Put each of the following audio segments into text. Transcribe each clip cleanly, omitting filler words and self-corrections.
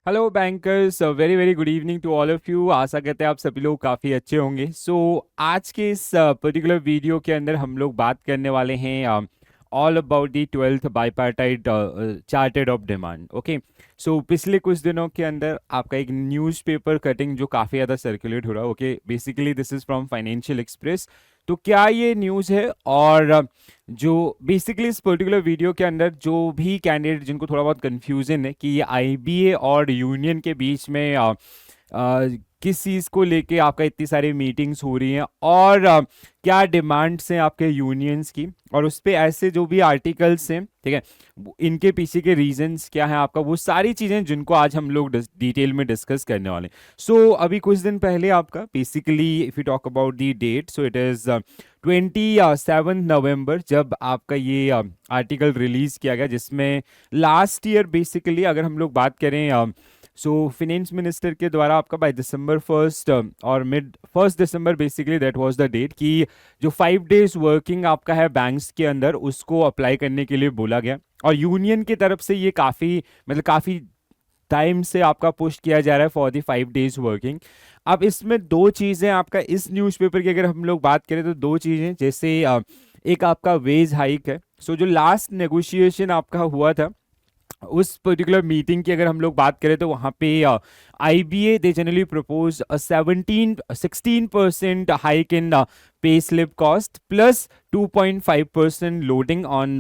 Hello bankers, very very good evening to all of you. आशा करते हैं आप सभी लोग काफ़ी अच्छे होंगे। आज के इस पर्टिकुलर वीडियो के अंदर हम लोग बात करने वाले हैं all about the 12th bipartite charted of demand. Okay, so पिछले कुछ दिनों के अंदर आपका एक न्यूज़पेपर कटिंग जो काफ़ी ज़्यादा सर्कुलेट हो रहा है। Okay, basically this is from financial express. तो क्या ये न्यूज़ है? और जो बेसिकली इस पर्टिकुलर वीडियो के अंदर जो भी कैंडिडेट जिनको थोड़ा बहुत कंफ्यूजन है कि ये आईबीए और यूनियन के बीच में किस चीज़ को लेके आपका इतनी सारी मीटिंग्स हो रही हैं और क्या डिमांड्स हैं आपके यूनियंस की, और उस पे ऐसे जो भी आर्टिकल्स हैं, ठीक है, इनके पीछे के रीजंस क्या हैं आपका, वो सारी चीज़ें जिनको आज हम लोग डिटेल में डिस्कस करने वाले हैं। अभी कुछ दिन पहले आपका basically if you talk about the date, so it is 27 November जब आपका ये आर्टिकल रिलीज किया गया, जिसमें लास्ट ईयर बेसिकली अगर हम लोग बात करें फिनेंस मिनिस्टर के द्वारा आपका बाय December 1 और mid 1 December basically that was the date कि जो 5 डेज वर्किंग आपका है बैंक्स के अंदर उसको अप्लाई करने के लिए बोला गया। और यूनियन की तरफ से ये काफ़ी टाइम से आपका पुश किया जा रहा है फॉर दी 5 डेज वर्किंग। अब इसमें दो चीज़ें आपका इस न्यूज़पेपर की अगर हम लोग बात करें तो दो चीज़ें, जैसे एक आपका वेज हाइक है। जो लास्ट नेगोशिएशन आपका हुआ था उस पर्टिकुलर मीटिंग की अगर हम लोग बात करें तो वहाँ पे IBA they generally propose 16% hike in pay slip cost plus 2.5% loading on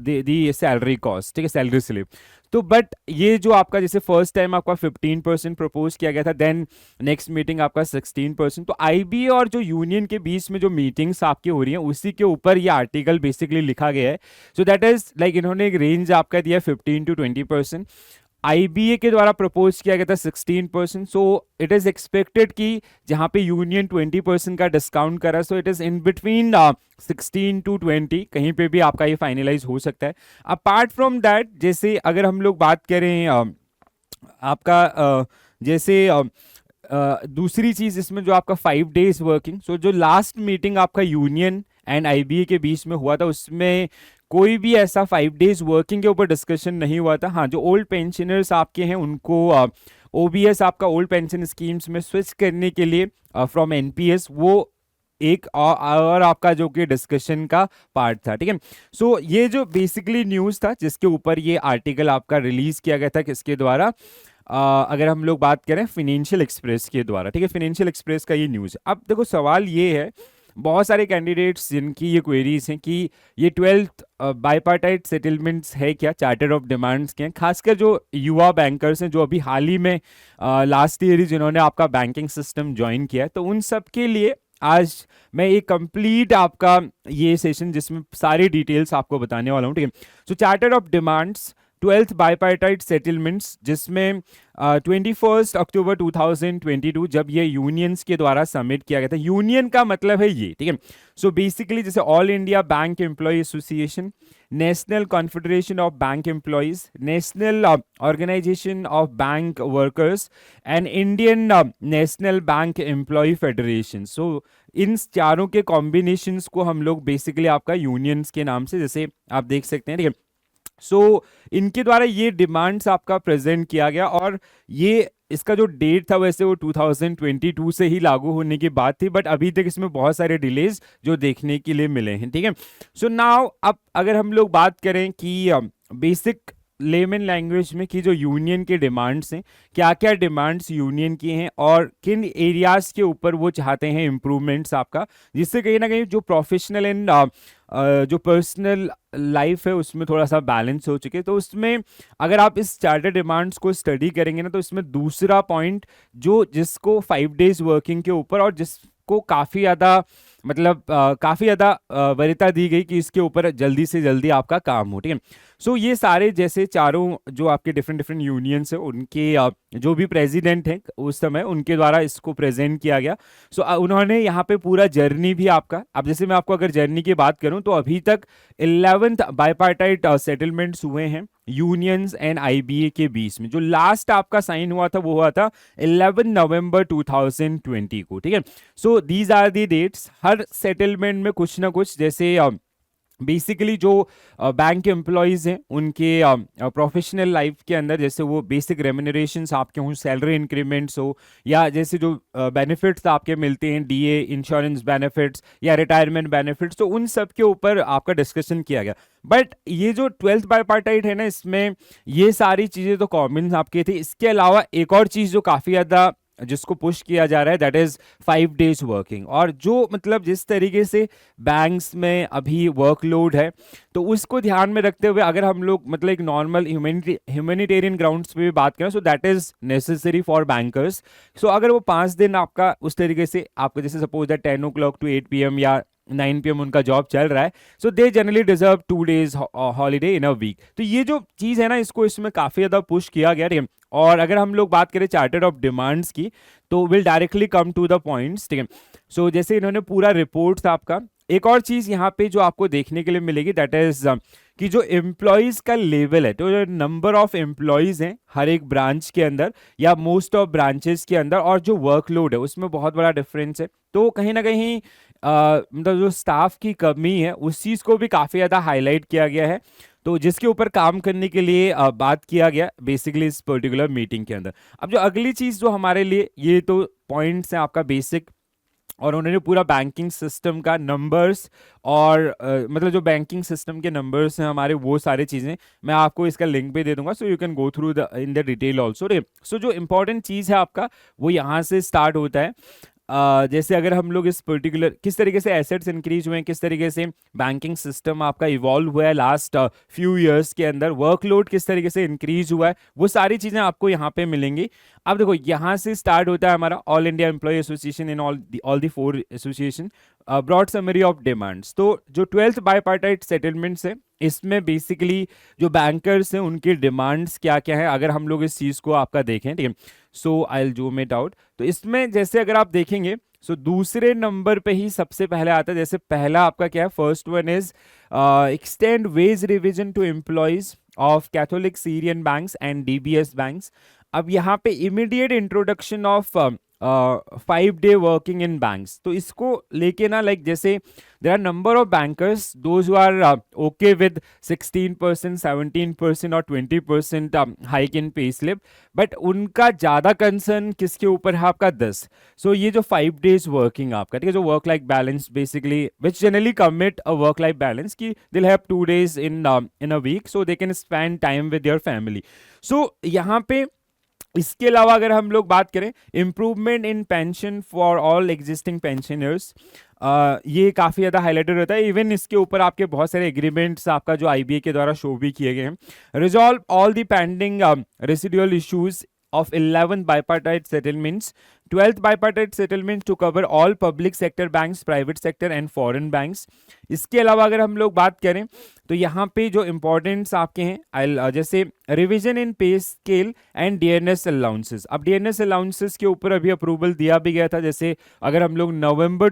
the salary cost, ठीक है, सैलरी स्लिप। तो बट ये जो आपका जैसे फर्स्ट टाइम आपका 15% प्रपोज किया गया था, देन नेक्स्ट मीटिंग आपका 16%। तो आईबीए और जो यूनियन के बीच में जो मीटिंग्स आपकी हो रही हैं उसी के ऊपर ये आर्टिकल बेसिकली लिखा गया है। दैट इज लाइक इन्होंने एक रेंज आपका दिया 15 to 20%, आईबीए के द्वारा प्रपोज किया गया था 16%। इट इज एक्सपेक्टेड कि जहां पे यूनियन 20% का डिस्काउंट करा, it is in between 16 to 20, कहीं पे भी आपका ये फाइनलाइज हो सकता है। अपार्ट फ्रॉम दैट, जैसे अगर हम लोग बात करें आपका जैसे दूसरी चीज इसमें जो आपका 5 डेज वर्किंग, जो लास्ट मीटिंग आपका यूनियन एंड आईबीए के बीच में हुआ था उसमें कोई भी ऐसा 5 डेज वर्किंग के ऊपर डिस्कशन नहीं हुआ था। हाँ, जो ओल्ड पेंशनर्स आपके हैं उनको ओबीएस आपका ओल्ड पेंशन स्कीम्स में स्विच करने के लिए फ्रॉम एनपीएस, वो एक और आपका जो कि डिस्कशन का पार्ट था, ठीक है। ये जो बेसिकली न्यूज़ था जिसके ऊपर ये आर्टिकल आपका रिलीज किया गया था, किसके द्वारा? अगर हम लोग बात करें फिनेंशियल एक्सप्रेस के द्वारा, ठीक है, फिनेंशियल एक्सप्रेस का ये न्यूज़। अब देखो सवाल ये है, बहुत सारे कैंडिडेट्स जिनकी ये क्वेरीज हैं कि ये 12th बाईपार्टाइट सेटलमेंट्स है क्या, चार्टर ऑफ डिमांड्स के हैं, खासकर जो युवा बैंकर्स हैं जो अभी हाल ही में लास्ट ईयर ही जिन्होंने आपका बैंकिंग सिस्टम ज्वाइन किया है, तो उन सब के लिए आज मैं एक कंप्लीट आपका ये सेशन जिसमें सारी डिटेल्स आपको बताने वाला हूँ, ठीक है। Charter of demands 12th bipartite settlements, जिसमें 21 अक्टूबर 2022 जब ये यूनियंस के द्वारा सबमिट किया गया था। यूनियन का मतलब है ये, ठीक है। बेसिकली जैसे all India bank employ association, national confederation of bank employees, national organisation of bank workers and Indian national bank employ federation. इन चारों के कॉम्बिनेशंस को हम लोग बेसिकली आपका यूनियंस के नाम से जैसे आप देख सकते हैं, ठीक है। इनके द्वारा ये डिमांड्स आपका प्रेजेंट किया गया, और ये इसका जो डेट था वैसे वो 2022 से ही लागू होने की बात थी, बट अभी तक इसमें बहुत सारे डिलेज जो देखने के लिए मिले हैं, ठीक है। नाउ अब अगर हम लोग बात करें कि बेसिक लेमन लैंग्वेज में कि जो यूनियन के डिमांड्स हैं, क्या क्या डिमांड्स यूनियन की हैं और किन एरियाज के ऊपर वो चाहते हैं इम्प्रूवमेंट्स आपका, जिससे कहीं ना कहीं जो प्रोफेशनल एंड जो पर्सनल लाइफ है उसमें थोड़ा सा बैलेंस हो चुके। तो उसमें अगर आप इस चार्टर डिमांड्स को स्टडी करेंगे ना, तो इसमें दूसरा पॉइंट जो जिसको 5 डेज वर्किंग के ऊपर और जिसको काफ़ी ज़्यादा काफ़ी ज़्यादा वरीयता दी गई कि इसके ऊपर जल्दी से जल्दी आपका काम हो, ठीक है। ये सारे जैसे चारों जो आपके डिफरेंट डिफरेंट यूनियंस है उनके जो भी प्रेसिडेंट हैं उस समय उनके द्वारा इसको प्रेजेंट किया गया। उन्होंने यहाँ पे पूरा जर्नी भी आपका, अब जैसे मैं आपको अगर जर्नी की बात करूँ तो अभी तक 11th बाईपार्टाइट सेटलमेंट्स हुए हैं यूनियंस एंड आईबीए के बीच में। जो लास्ट आपका साइन हुआ था वो हुआ था 11 नवंबर 2020 को, ठीक है। These are the dates. हर सेटलमेंट में कुछ ना कुछ जैसे बेसिकली जो बैंक एम्प्लॉयज़ हैं उनके प्रोफेशनल लाइफ के अंदर जैसे वो बेसिक रेम्यूनरेशंस आपके हों, सैलरी इंक्रीमेंट्स हो, या जैसे जो बेनिफिट्स आपके मिलते हैं, डीए इंश्योरेंस बेनिफिट्स या रिटायरमेंट बेनिफिट्स, तो उन सब के ऊपर आपका डिस्कशन किया गया। बट ये जो 12th बाईपार्टाइट है ना, इसमें ये सारी चीज़ें तो कॉमन आपकी थी। इसके अलावा एक और चीज़ जो काफ़ी ज़्यादा जिसको पुश किया जा रहा है, दैट इज 5 days वर्किंग। और जो मतलब जिस तरीके से बैंक्स में अभी वर्कलोड है, तो उसको ध्यान में रखते हुए अगर हम लोग मतलब एक नॉर्मल ह्यूमैनिटेरियन ग्राउंड्स पे भी बात करें, so that is necessary for bankers. So अगर वो 5 दिन आपका उस तरीके से आपका जैसे suppose that 10 o'clock to 8 PM या 9 PM उनका जॉब चल रहा है, so they generally deserve 2 days holiday in a week. तो ये जो चीज़ है ना, इसको इसमें काफ़ी ज़्यादा पुश किया गया, ठीक है। और अगर हम लोग बात करें चार्टर ऑफ डिमांड्स की, तो will directly come to the points, ठीक है। सो जैसे इन्होंने पूरा रिपोर्ट आपका, एक और चीज़ यहाँ पे जो आपको देखने के लिए मिलेगी, दैट इज कि जो एम्प्लॉयज़ का लेवल है, तो जो नंबर ऑफ एम्प्लॉयज़ हैं हर एक ब्रांच के अंदर या मोस्ट ऑफ ब्रांचेस के अंदर, और जो वर्कलोड है उसमें बहुत बड़ा डिफरेंस है। तो कहीं ना कहीं मतलब जो स्टाफ की कमी है उस चीज़ को भी काफ़ी ज़्यादा हाईलाइट किया गया है, तो जिसके ऊपर काम करने के लिए बात किया गया बेसिकली इस पर्टिकुलर मीटिंग के अंदर। अब जो अगली चीज़ जो हमारे लिए, ये तो पॉइंट्स हैं आपका बेसिक, और उन्होंने पूरा बैंकिंग सिस्टम का नंबर्स और मतलब जो बैंकिंग सिस्टम के नंबर्स हैं हमारे, वो सारी चीज़ें मैं आपको इसका लिंक भी दे दूंगा, so you can go through the in the detail also. So जो इंपॉर्टेंट चीज़ है आपका, वो यहाँ से स्टार्ट होता है। जैसे अगर हम लोग इस पर्टिकुलर किस तरीके से एसेट्स इंक्रीज हुए हैं, किस तरीके से बैंकिंग सिस्टम आपका इवॉल्व हुआ है लास्ट फ्यू इयर्स के अंदर, वर्कलोड किस तरीके से इंक्रीज हुआ है, वो सारी चीज़ें आपको यहाँ पे मिलेंगी। अब देखो यहाँ से स्टार्ट होता है हमारा all India employ association in all the 4 association, broad summary of demands. तो जो 12th बाईपार्टाइट सेटलमेंट्स है, इसमें बेसिकली जो बैंकर्स हैं उनकी डिमांड्स क्या क्या है, अगर हम लोग इस चीज़ को आपका देखें, ठीक है। So I will zoom it out. तो इसमें जैसे अगर आप देखेंगे, सो दूसरे नंबर पे ही सबसे पहले आता है, जैसे पहला आपका क्या है, first one is extend wage revision to employees of Catholic Syrian banks and DBS banks. अब यहाँ पे immediate introduction of 5 day working in banks, तो इसको लेके ना, लाइक जैसे there are number of bankers those who are okay with 16%, 17% और 20% hike in pay slip, but उनका ज़्यादा कंसर्न किसके ऊपर है, आपका 10। सो ये जो 5 days वर्किंग आपका, ठीक है, जो work life balance basically which generally commit a work life balance, की दिल have 2 days in a week, so they can spend time with your family. सो यहाँ पे इसके अलावा अगर हम लोग बात करें, improvement in pension for all existing pensioners, ये काफ़ी ज़्यादा हाईलाइटेड रहता है। इवन इसके ऊपर आपके बहुत सारे एग्रीमेंट्स आपका जो आईबीए के द्वारा शो भी किए गए हैं। Resolve all the pending residual issues of 11 bipartite settlements, 12th bipartite settlement to cover all public sector banks, private sector and foreign banks। इसके अलावा अगर हम लोग बात करें, तो यहाँ पे जो इंपॉर्टेंट्स आपके हैं, जैसे रिवीजन इन पे स्केल एंड डीएनएस अलाउंसेस। अब डीएनएस अलाउंसेस के ऊपर अभी अप्रूवल दिया भी गया था। जैसे अगर हम लोग नवंबर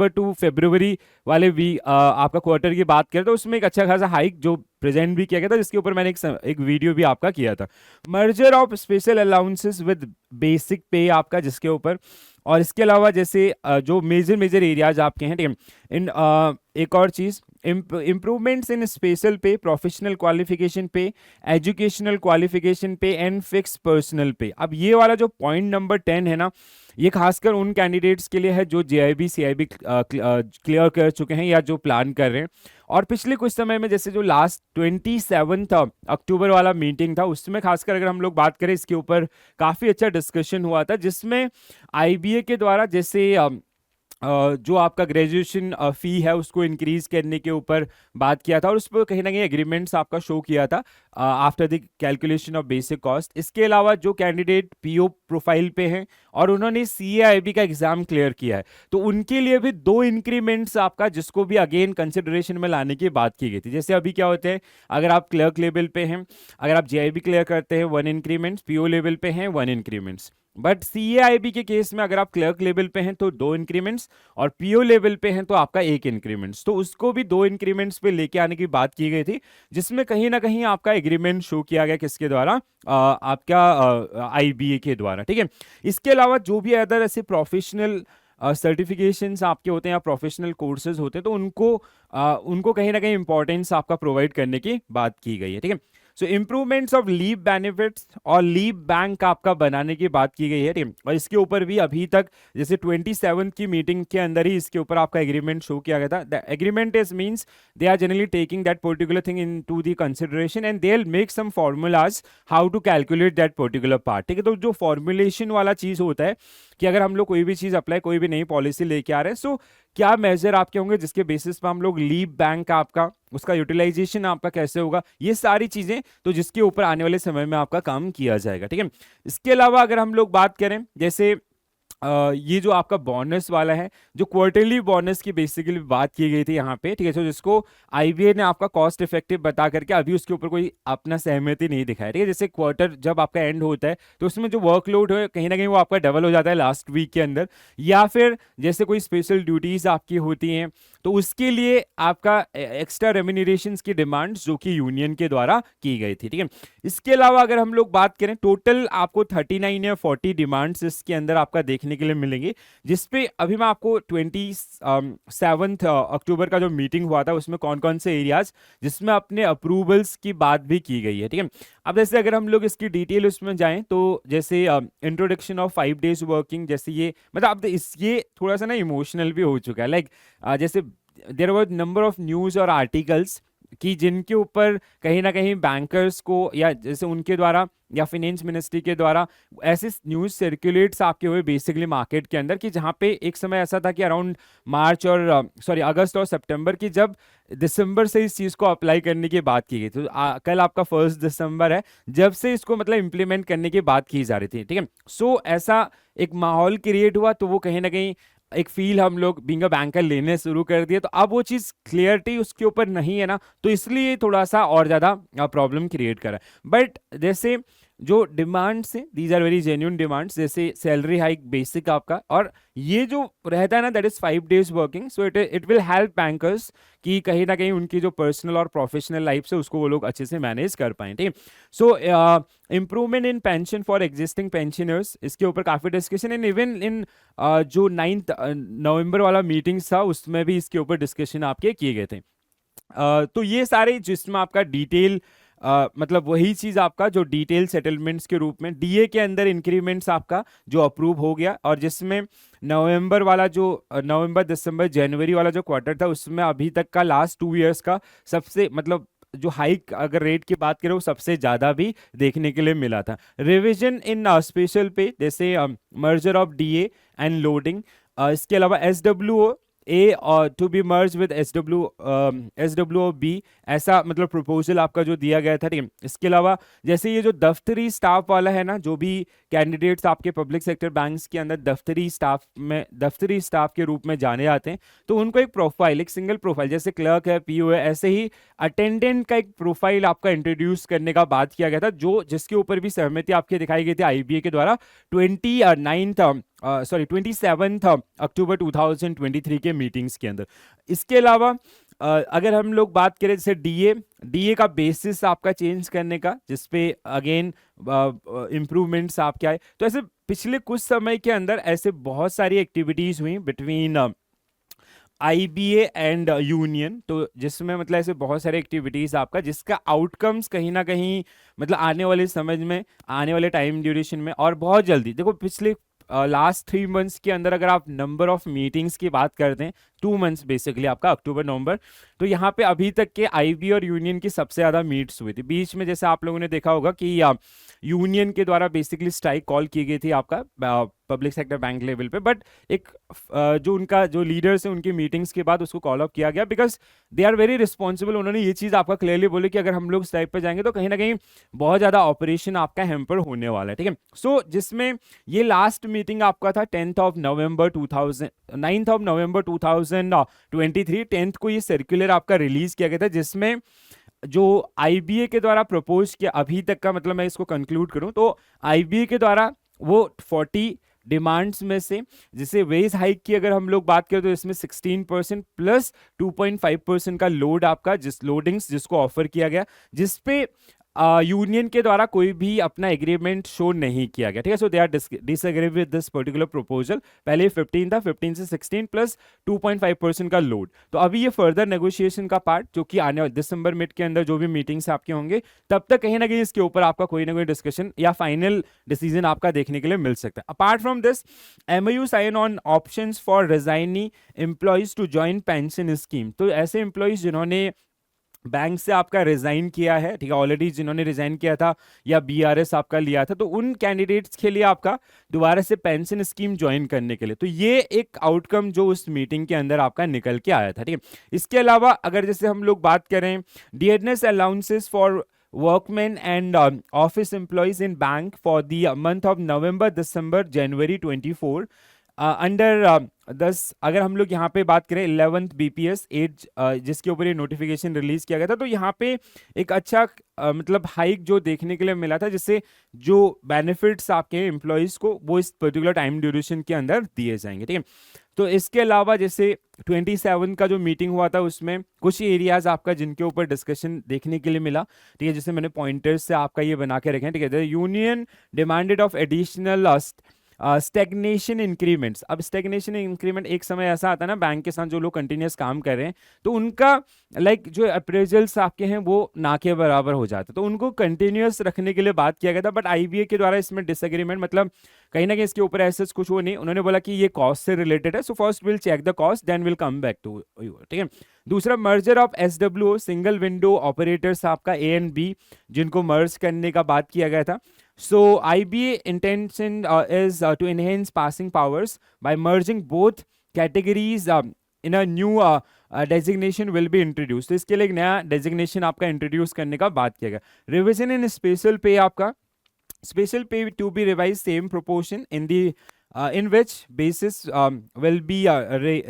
टू फरवरी वाले आपका क्वार्टर की बात करें, तो उसमें एक अच्छा खासा हाइक जो प्रेजेंट भी किया गया था, जिसके ऊपर मैंने एक वीडियो भी आपका किया था। Merger of special allowances with basic पे आपका, जिसके ऊपर, और इसके अलावा जैसे जो मेजर एरियाज आपके हैं, ठीक है, इन एक और चीज़, इम्प्रूवमेंट्स इन स्पेशल पे, प्रोफेशनल क्वालिफिकेशन पे, एजुकेशनल क्वालिफिकेशन पे एंड फिक्स पर्सनल पे। अब ये वाला जो पॉइंट नंबर 10 है ना, ये खासकर उन कैंडिडेट्स के लिए है जो जेआईबी सीआईबी क्लियर कर चुके हैं या जो प्लान कर रहे हैं। और पिछले कुछ समय में जैसे जो लास्ट 27 अक्टूबर वाला मीटिंग था, उसमें खासकर अगर हम लोग बात करें, इसके ऊपर काफ़ी अच्छा डिस्कशन हुआ था, जिसमें आईबीए के द्वारा जैसे जो आपका ग्रेजुएशन फ़ी है उसको इंक्रीज करने के ऊपर बात किया था, और उस पर कहीं ना कहीं एग्रीमेंट्स आपका शो किया था after the calculation of basic cost. इसके अलावा जो कैंडिडेट पीओ प्रोफाइल पे हैं और उन्होंने सीएआईबी का एग्जाम क्लियर किया है, तो उनके लिए भी 2 इंक्रीमेंट्स आपका, जिसको भी अगेन कंसिडरेशन में लाने की बात की गई थी। जैसे अभी क्या होते हैं, अगर आप क्लर्क लेवल पे हैं, अगर आप जेआईबी क्लियर करते हैं 1 इंक्रीमेंट्स, पीओ लेवल पे हैं 1 इंक्रीमेंट्स, बट सीएआईबी के केस में अगर आप क्लर्क लेवल पे हैं तो 2 इंक्रीमेंट्स, और पीओ लेवल पे हैं तो आपका 1 इंक्रीमेंट्स। तो उसको भी 2 इंक्रीमेंट्स पे लेके आने की बात की गई थी, जिसमें कहीं ना कहीं आपका एग्रीमेंट शो किया गया किसके द्वारा, आपका आईबीए के द्वारा, ठीक है। इसके अलावा जो भी अदर ऐसे प्रोफेशनल सर्टिफिकेशंस आपके होते हैं या प्रोफेशनल कोर्सेज होते हैं, तो उनको कहीं ना कहीं इंपॉर्टेंस आपका प्रोवाइड करने की बात की गई है, ठीक है। सो इम्प्रूवमेंट्स ऑफ लीव बेनिफिट्स और लीव बैंक आपका बनाने की बात की गई है, ठीक है। और इसके ऊपर भी अभी तक जैसे 27 की मीटिंग के अंदर ही इसके ऊपर आपका एग्रीमेंट शो किया गया था। The agreement is means they are generally taking that particular thing into the consideration and they will make some formulas how to calculate that particular part, ठीक है। तो जो फॉर्मुलेशन वाला चीज होता है कि अगर हम लोग कोई भी चीज अप्लाई, कोई भी नई पॉलिसी लेके आ रहे हैं, सो क्या मेजर आपके होंगे जिसके बेसिस पे हम लोग लीव बैंक आपका उसका यूटिलाइजेशन आपका कैसे होगा, ये सारी चीजें तो जिसके ऊपर आने वाले समय में आपका काम किया जाएगा, ठीक है। इसके अलावा अगर हम लोग बात करें जैसे ये जो आपका बोनस वाला है, जो क्वार्टरली बोनस की बेसिकली बात की गई थी यहाँ पे, ठीक है। तो जिसको आईबीए ने आपका कॉस्ट इफेक्टिव बता करके अभी उसके ऊपर कोई अपना सहमति नहीं दिखाया, ठीक है। जैसे क्वार्टर जब आपका एंड होता है तो उसमें जो वर्कलोड है कहीं ना कहीं वो आपका डबल हो जाता है लास्ट वीक के अंदर, या फिर जैसे कोई स्पेशल ड्यूटीज आपकी होती हैं तो उसके लिए आपका एक्स्ट्रा रेम्यूनरेशन की डिमांड्स जो कि यूनियन के द्वारा की गई थी, ठीक है। इसके अलावा अगर हम लोग बात करें टोटल आपको 39 या 40 डिमांड्स इसके अंदर आपका देखने के लिए मिलेंगे, जिसपे अभी मैं आपको 27 अक्टूबर का जो मीटिंग हुआ था उसमें कौन कौन से एरियाज जिसमें अपने अप्रूवल्स की बात भी की गई है, ठीक है। अब जैसे अगर हम लोग इसकी डिटेल उसमें जाएं तो जैसे इंट्रोडक्शन ऑफ 5 डेज वर्किंग, जैसे ये मतलब अब ये थोड़ा सा ना इमोशनल भी हो चुका है, लाइक जैसे there were number of news और आर्टिकल्स कि जिनके ऊपर कहीं ना कहीं बैंकर्स को या जैसे उनके द्वारा या फिनेंस मिनिस्ट्री के द्वारा ऐसे न्यूज सर्कुलेट्स आपके हुए बेसिकली मार्केट के अंदर, कि जहाँ पे एक समय ऐसा था कि अराउंड मार्च और अगस्त और सितंबर की, जब दिसंबर से इस चीज़ को अप्लाई करने की बात की गई, तो कल आपका 1 दिसंबर है जब से इसको मतलब इम्प्लीमेंट करने की बात की जा रही थी, ठीक है। सो ऐसा एक माहौल क्रिएट हुआ, तो वो कहीं ना कहीं एक फील हम लोग बीइंग अ बैंकर लेने शुरू कर दिए, तो अब वो चीज़ क्लियरिटी उसके ऊपर नहीं है ना, तो इसलिए थोड़ा सा और ज़्यादा प्रॉब्लम क्रिएट करा। बट जैसे जो डिमांड्स हैं these are very genuine demands, जैसे सैलरी हाइक बेसिक आपका, और ये जो रहता है ना that is 5 days working, so it will help bankers कि कहीं ना कहीं उनकी जो पर्सनल और प्रोफेशनल लाइफ है उसको वो लोग अच्छे से मैनेज कर पाए, ठीक है। So improvement in pension for existing pensioners, इसके ऊपर काफ़ी डिस्कशन, एंड इवन इन जो 9 नवंबर वाला मीटिंग्स था उसमें भी इसके ऊपर डिस्कशन आपके किए गए थे। तो ये सारे जिसमें आपका डिटेल मतलब वही चीज आपका जो डिटेल सेटलमेंट्स के रूप में डीए के अंदर इंक्रीमेंट्स आपका जो अप्रूव हो गया, और जिसमें नवंबर वाला जो नवंबर दिसंबर जनवरी वाला जो क्वार्टर था उसमें अभी तक का लास्ट 2 इयर्स का सबसे मतलब जो हाइक अगर रेट की बात करें वो सबसे ज्यादा भी देखने के लिए मिला था। रिवीजन इन स्पेशल पे जैसे merger of DA and loading, इसके अलावा एसडब्ल्यूओ ए और to be merge with SW B, ऐसा मतलब प्रपोजल आपका जो दिया गया था, ठीक है। इसके अलावा जैसे ये जो दफ्तरी स्टाफ वाला है ना, जो भी कैंडिडेट्स आपके पब्लिक सेक्टर बैंक्स के अंदर दफ्तरी स्टाफ के रूप में जाने जाते हैं, तो उनको एक प्रोफाइल, एक सिंगल प्रोफाइल, जैसे क्लर्क है, पीओ है, ऐसे ही अटेंडेंट का एक प्रोफाइल आपका इंट्रोड्यूस करने का बात किया गया था, जो जिसके ऊपर भी सहमति आपकी दिखाई गई थी आईबीए के द्वारा 27 अक्टूबर 2023 के मीटिंग्स के अंदर। इसके अलावा अगर हम लोग बात करें जैसे डीए का बेसिस आपका चेंज करने का, जिसपे अगेन इम्प्रूवमेंट्स आपके आए, तो ऐसे पिछले कुछ समय के अंदर ऐसे बहुत सारी एक्टिविटीज हुई बिटवीन आईबीए एंड यूनियन, तो जिसमें मतलब ऐसे बहुत सारे एक्टिविटीज आपका जिसका आउटकम्स कहीं ना कहीं मतलब आने वाले समय में, आने वाले टाइम ड्यूरेशन में और बहुत जल्दी, देखो पिछले लास्ट 3 मंथ्स के अंदर अगर आप नंबर ऑफ मीटिंग्स की बात करते हैं, 2 मंथ्स बेसिकली आपका अक्टूबर नवंबर, तो यहाँ पे अभी तक के आईबी और यूनियन की सबसे ज़्यादा मीट्स हुई थी। बीच में जैसे आप लोगों ने देखा होगा कि यूनियन के द्वारा बेसिकली स्ट्राइक कॉल की गई थी आपका पब्लिक सेक्टर बैंक लेवल पे, बट एक जो उनका जो लीडर्स है उनकी मीटिंग्स के बाद उसको कॉल अप किया गया, because they are very responsible. उन्होंने ये चीज़ आपका क्लियरली बोली कि अगर हम लोग स्ट्राइक पे जाएंगे तो कहीं ना कहीं बहुत ज़्यादा ऑपरेशन आपका हैम्पर होने वाला है, ठीक है। सो जिसमें ये लास्ट मीटिंग आपका था 9 नवंबर 2023, 10th को ये सर्कुलर आपका रिलीज किया गया था, जिसमें जो आईबीए के द्वारा प्रपोज किया अभी तक का, मतलब मैं इसको कंक्लूड करूं तो आईबीए के द्वारा वो 40 डिमांड्स में से, जैसे वेज हाइक की अगर हम लोग बात करें तो इसमें 16% प्लस 2.5% का लोड आपका लोडिंग्स जिसको ऑफर किया गया, जिसपे यूनियन के द्वारा कोई भी अपना एग्रीमेंट शो नहीं किया गया, ठीक है। So they are disagree with this particular proposal. पहले 15 था, 15 से 16 प्लस 2.5% का लोड। तो अभी ये फर्दर नेगोशिएशन का पार्ट जो कि आने वाले दिसंबर मिड के अंदर जो भी मीटिंग्स आपके होंगे, तब तक कहीं ना कहीं इसके ऊपर आपका कोई ना कोई डिस्कशन या फाइनल डिसीजन आपका देखने के लिए मिल सकता है। Apart from this, MOU sign on options for resigning employees to join pension scheme. तो ऐसे एम्प्लॉइज जिन्होंने बैंक से आपका रिजाइन किया है, ठीक है, ऑलरेडी जिन्होंने रिजाइन किया था या बीआरएस आपका लिया था, तो उन कैंडिडेट्स के लिए आपका दोबारा से पेंशन स्कीम ज्वाइन करने के लिए, तो ये एक आउटकम जो उस मीटिंग के अंदर आपका निकल के आया था, ठीक है। इसके अलावा अगर जैसे हम लोग बात करें dearness allowances for workmen and office employees in bank for the month of November, December, January 24 under 10, अगर हम लोग यहाँ पे बात करें 11th BPS 8 जिसके ऊपर ये नोटिफिकेशन रिलीज किया गया था, तो यहाँ पे एक अच्छा मतलब हाइक जो देखने के लिए मिला था, जिससे जो बेनिफिट्स आपके एम्प्लॉयज को वो इस पर्टिकुलर टाइम ड्यूरेशन के अंदर दिए जाएंगे, ठीक है। तो इसके अलावा जैसे 27 का जो मीटिंग हुआ था उसमें कुछ एरियाज आपका जिनके ऊपर डिस्कशन देखने के लिए मिला, ठीक है, जैसे मैंने पॉइंटर्स से आपका ये बना के रखे हैं, ठीक है। Union demanded of additional stagnation increments. अब स्टेगनेशन इंक्रीमेंट एक समय ऐसा आता है ना बैंक के साथ जो लोग कंटिन्यूस काम कर रहे हैं, तो उनका लाइक जो अप्रेजल्स आपके हैं वो ना के बराबर हो जाते हैं, तो उनको कंटिन्यूस रखने के लिए बात किया गया था। बट आईबीए के द्वारा इसमें डिसएग्रीमेंट, मतलब कहीं ना कहीं इसके ऊपर ऐसा कुछ वो नहीं, उन्होंने बोला कि ये कॉस्ट से रिलेटेड है, so first will check the cost then will come back to you, ठीक है। दूसरा, merger of SWO single window operators आपका ए एंड बी, जिनको मर्ज करने का बात किया गया था। So IBA intention is to enhance passing powers by merging both categories in a new designation will be introduced। तो इसके लिए एक नया designation आपका introduce करने का बात किया गया। Revision in special pay आपका special pay to be revised same proportion in the in which basis will be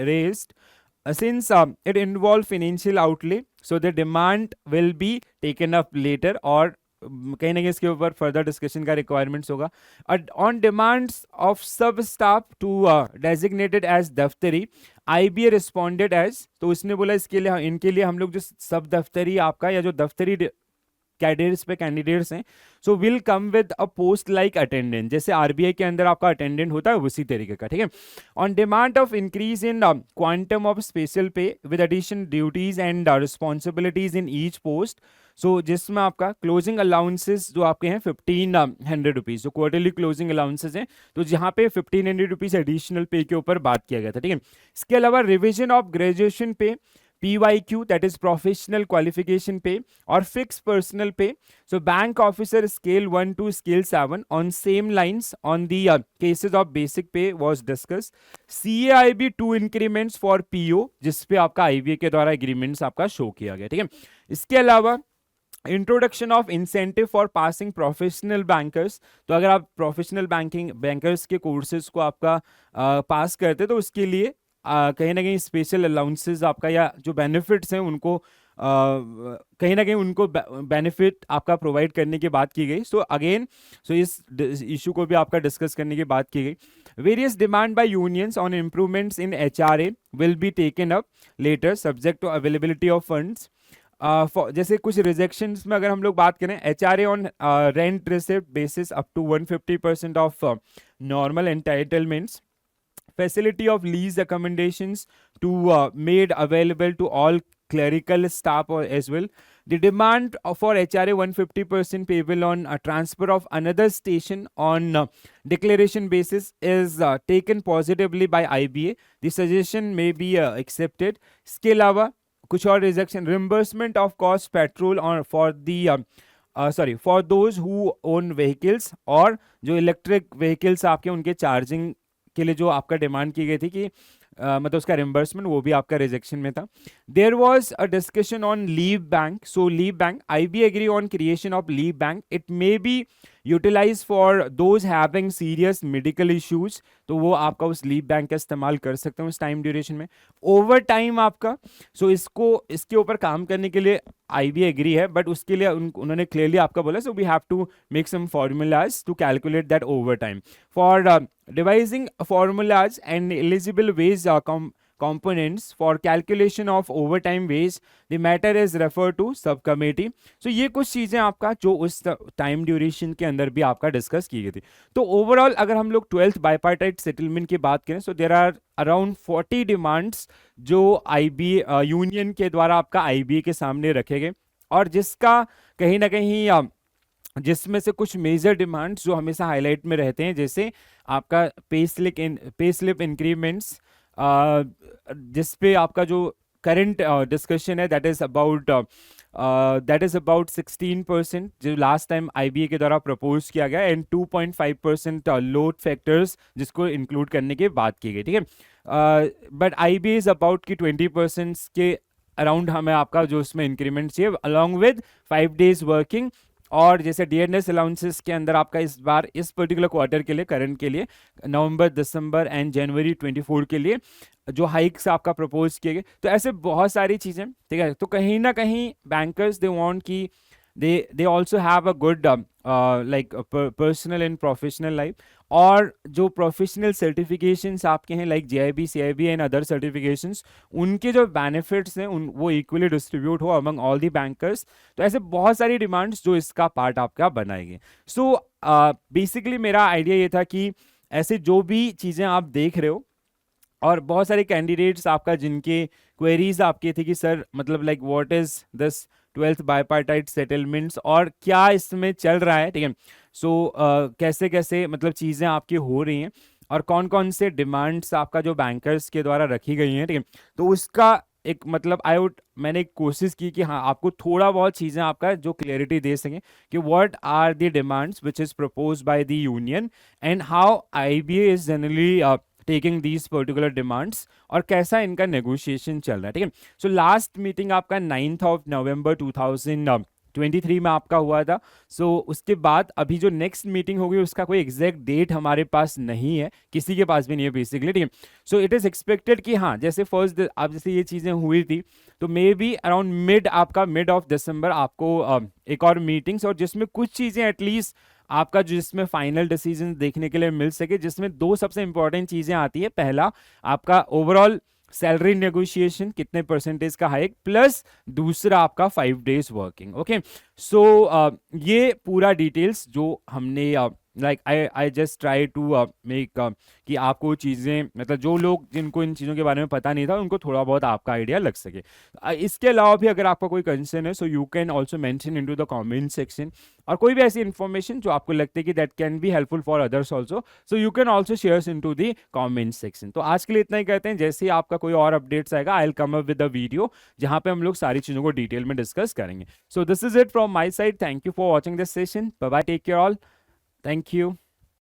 raised since it involve financial outlay, so the demand will be taken up later और कहीं ना कहीं इसके ऊपर further discussion का requirements होगा। On demands of सब staff to designated as दफ्तरी, आईबीए रिस्पॉन्डेड एज, तो उसने बोला इसके लिए इनके लिए हम लोग जो सब दफ्तरी आपका या जो दफ्तरी कैडेट्स पे कैंडिडेट्स हैं, so will come with a post like attendant, जैसे आरबीआई के अंदर आपका अटेंडेंट होता है उसी तरीके का, ठीक है। On demand of increase in quantum of special pay with addition duties and responsibilities in each post, so जिसमें आपका क्लोजिंग अलाउंसेस जो आपके हैं 1500 रुपीज, जो क्वार्टरली क्लोजिंग अलाउंसेस हैं, तो जहाँ पे 1500 रुपीज एडिशनल पे के ऊपर बात किया गया था, ठीक है। इसके अलावा रिविजन ऑफ ग्रेजुएशन पे PYQ, that is professional qualification pay, or fixed personal pay, so bank officer scale 1 to scale 7 on same lines on the cases of basic pay was discussed। CAIB 2 increments for PO, जिस पे आपका IBA के द्वारा agreements आपका show किया गया, ठीक है। इसके अलावा introduction of incentive for passing professional bankers, तो अगर आप प्रोफेशनल बैंकर्स के कोर्सेज को आपका पास करते तो उसके लिए कहीं ना कहीं स्पेशल अलाउंसेस आपका या जो बेनिफिट्स हैं उनको कहीं ना कहीं उनको बेनिफिट आपका प्रोवाइड करने की बात की गई। सो अगेन इस इशू को भी आपका डिस्कस करने की बात की गई। Various demand by unions on improvements in HRA will be taken up later subject to availability of funds. जैसे कुछ रिजेक्शंस में अगर हम लोग बात करें, HRA on rent receipt basis up to 150% of normal entitlements, facility of lease accommodations to made available to all clerical staff as well. The demand for HRA 150% payable on transfer of another station on declaration basis is taken positively by IBA. The suggestion may be accepted. इसके अलावा कुछ और rejection, reimbursement of cost petrol on for the for those who own vehicles, और जो electric vehicles आपके उनके charging के लिए जो आपका डिमांड की गई थी कि मतलब उसका रिम्बर्समेंट, वो भी आपका रिजेक्शन में था। There was a discussion on leave bank, so leave bank IB agree on creation of leave bank, it may be utilize for those having serious medical issues, तो वो आपका उस लीव बैंक का इस्तेमाल कर सकते हैं उस टाइम ड्यूरेशन में। ओवर टाइम आपका, सो इसके ऊपर काम करने के लिए IB एग्री है, बट उसके लिए उन्होंने क्लियरली आपका बोला, so we have to make some formulas to calculate that overtime for devising formulas and eligible wage components for calculation of overtime wage. The matter is referred to subcommittee. So ये कुछ चीजें आपका जो उस time duration के अंदर भी आपका डिस्कस की गई थी. तो ओवरऑल अगर हम लोग 12th बाइपार्टाइट सेटलमेंट की बात करें, so there are around 40 demands जो आईबीए यूनियन के द्वारा आपका आईबीए के सामने रखे गए, और जिसका कहीं ना कहीं जिसमें से कुछ मेजर डिमांड्स जो हमेशा हाईलाइट में रहते हैं, जैसे आपका पे स्लिप इंक्रीमेंट्स, जिसपे आपका जो करंट डिस्कशन है दैट इज अबाउट 16% जो लास्ट टाइम आईबीए के द्वारा प्रपोज किया गया, एंड 2.5% लोड फैक्टर्स जिसको इंक्लूड करने की बात की गई. ठीक है, बट आईबीए इज अबाउट कि 20% के अराउंड हमें आपका जो उसमें इंक्रीमेंट चाहिए, अलॉन्ग विद 5 days वर्किंग. और जैसे डीएनएस अलाउंसेस के अंदर आपका इस बार इस पर्टिकुलर क्वार्टर के लिए, करंट के लिए, नवंबर, दिसंबर एंड जनवरी 24 के लिए जो हाइक्स आपका प्रपोज किए गए. तो ऐसे बहुत सारी चीजें. ठीक है, तो कहीं ना कहीं बैंकर्स दे वांट की they also have a good like personal and professional life, और जो प्रोफेशनल सर्टिफिकेशंस आपके हैं like JIB, CIB and other certifications, उनके जो बेनिफिट्स हैं वो इक्वली डिस्ट्रीब्यूट हो अमंग ऑल दी बैंकर्स. तो ऐसे बहुत सारी डिमांड्स जो इसका पार्ट आपका बनाएंगे. सो बेसिकली मेरा आइडिया ये था कि ऐसे जो भी चीज़ें आप देख रहे हो, और बहुत सारे कैंडिडेट्स आपका जिनके क्वेरीज आपके थे कि सर मतलब like what is this 12th bipartite settlements और क्या इसमें चल रहा है. ठीक है, सो कैसे कैसे मतलब चीज़ें आपकी हो रही हैं, और कौन कौन से डिमांड्स आपका जो बैंकर्स के द्वारा रखी गई हैं. ठीक है, तो उसका एक मतलब मैंने एक कोशिश की कि हाँ आपको थोड़ा बहुत चीज़ें आपका जो क्लियरिटी दे सकें कि what are the demands which is propose by the union, and how IBA is generally taking these particular demands, और कैसा इनका नेगोशिएशन चल रहा है. ठीक है, सो लास्ट मीटिंग आपका 9th of November 2023 में आपका हुआ था. सो उसके बाद अभी जो नेक्स्ट मीटिंग होगी उसका कोई एग्जैक्ट डेट हमारे पास नहीं है, किसी के पास भी नहीं है बेसिकली. ठीक है, सो इट इज एक्सपेक्टेड कि हाँ जैसे फर्स्ट अब जैसे ये चीज़ें हुई थी, तो may be around mid of December आपको एक और मीटिंग्स, और जिसमें कुछ चीज़ें एटलीस्ट आपका जिसमें फाइनल डिसीजन देखने के लिए मिल सके, जिसमें दो सबसे इंपॉर्टेंट चीजें आती है. पहला आपका ओवरऑल सैलरी नेगोशिएशन कितने परसेंटेज का हाइक, प्लस दूसरा आपका 5 days वर्किंग. ओके, सो ये पूरा डिटेल्स जो हमने like I just try to make कि आपको चीज़ें मतलब जो लोग जिनको इन चीज़ों के बारे में पता नहीं था उनको थोड़ा बहुत आपका आइडिया लग सके. इसके अलावा भी अगर आपका कोई कंसर्न है, सो you can also mention into the comment section, और कोई भी ऐसी इन्फॉर्मेशन जो आपको लगता है कि that can be helpful for others also, so you can also share into the comment section. तो आज के लिए इतना ही कहते हैं. जैसे ही आपका कोई और अपडेट्स आएगा, I will come up with a video जहां पे हम लोग सारी चीज़ों को डिटेल में डिस्कस करेंगे. So this is it from my side. Thank you for watching this session. Bye bye, take care all. Thank you.